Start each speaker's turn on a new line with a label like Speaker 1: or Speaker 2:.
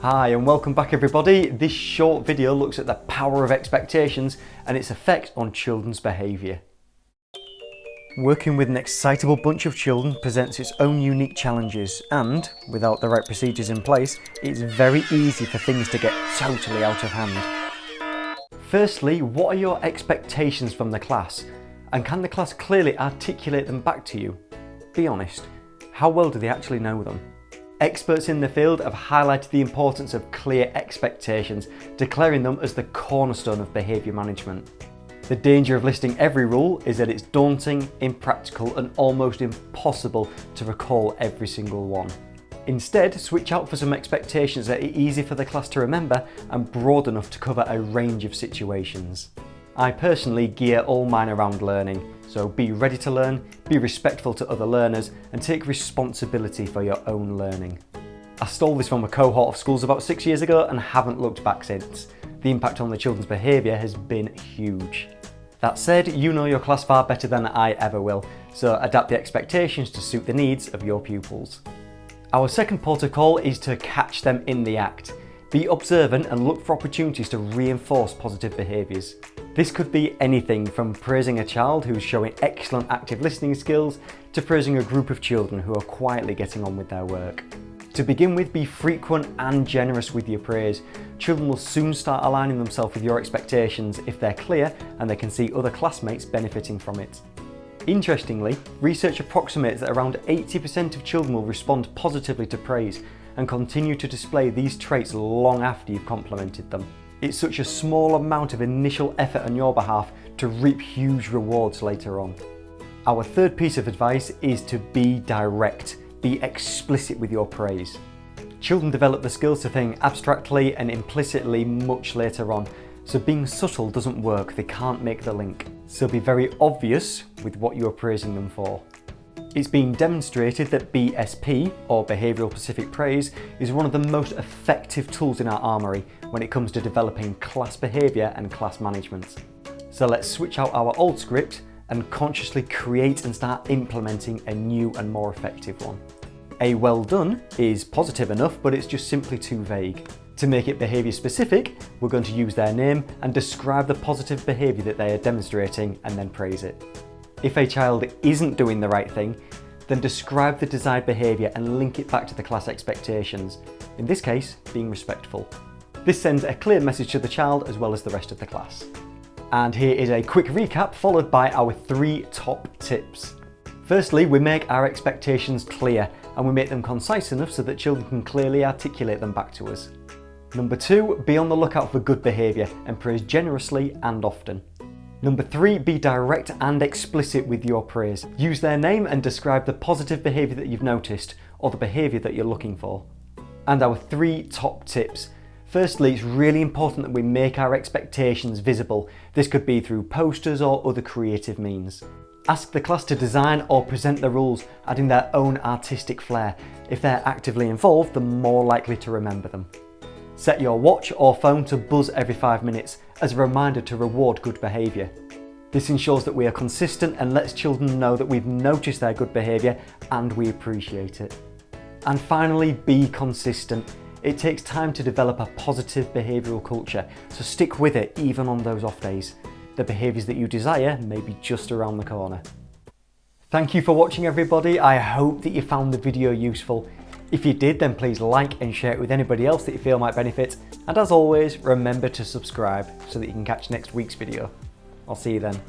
Speaker 1: Hi and welcome back everybody. This short video looks at the power of expectations and its effect on children's behaviour. Working with an excitable bunch of children presents its own unique challenges and, without the right procedures in place, it's very easy for things to get totally out of hand. Firstly, what are your expectations from the class? And can the class clearly articulate them back to you? Be honest, how well do they actually know them? Experts in the field have highlighted the importance of clear expectations, declaring them as the cornerstone of behaviour management. The danger of listing every rule is that it's daunting, impractical and almost impossible to recall every single one. Instead, switch out for some expectations that are easy for the class to remember and broad enough to cover a range of situations. I personally gear all mine around learning, so be ready to learn, be respectful to other learners and take responsibility for your own learning. I stole this from a cohort of schools about 6 years ago and haven't looked back since. The impact on the children's behaviour has been huge. That said, you know your class far better than I ever will, so adapt the expectations to suit the needs of your pupils. Our second port of call is to catch them in the act. Be observant and look for opportunities to reinforce positive behaviours. This could be anything from praising a child who's showing excellent active listening skills to praising a group of children who are quietly getting on with their work. To begin with, be frequent and generous with your praise. Children will soon start aligning themselves with your expectations if they're clear and they can see other classmates benefiting from it. Interestingly, research approximates that around 80% of children will respond positively to praise and continue to display these traits long after you've complimented them. It's such a small amount of initial effort on your behalf to reap huge rewards later on. Our third piece of advice is to be direct. Be explicit with your praise. Children develop the skills to think abstractly and implicitly much later on, so being subtle doesn't work, they can't make the link. So be very obvious with what you are praising them for. It's been demonstrated that BSP, or Behavioural Specific Praise, is one of the most effective tools in our armoury when it comes to developing class behaviour and class management. So let's switch out our old script and consciously create and start implementing a new and more effective one. A well done is positive enough, but it's just simply too vague. To make it behaviour specific, we're going to use their name and describe the positive behaviour that they are demonstrating and then praise it. If a child isn't doing the right thing, then describe the desired behaviour and link it back to the class expectations, in this case being respectful. This sends a clear message to the child as well as the rest of the class. And here is a quick recap followed by our 3 top tips. Firstly, we make our expectations clear and we make them concise enough so that children can clearly articulate them back to us. Number 2, be on the lookout for good behaviour and praise generously and often. Number 3, be direct and explicit with your praise. Use their name and describe the positive behaviour that you've noticed or the behaviour that you're looking for. And our 3 top tips. Firstly, it's really important that we make our expectations visible. This could be through posters or other creative means. Ask the class to design or present the rules, adding their own artistic flair. If they're actively involved, they're more likely to remember them. Set your watch or phone to buzz every 5 minutes as a reminder to reward good behaviour. This ensures that we are consistent and lets children know that we've noticed their good behaviour and we appreciate it. And finally, be consistent. It takes time to develop a positive behavioural culture, so stick with it even on those off days. The behaviours that you desire may be just around the corner. Thank you for watching everybody. I hope that you found the video useful. If you did, then please like and share it with anybody else that you feel might benefit. And as always, remember to subscribe so that you can catch next week's video. I'll see you then.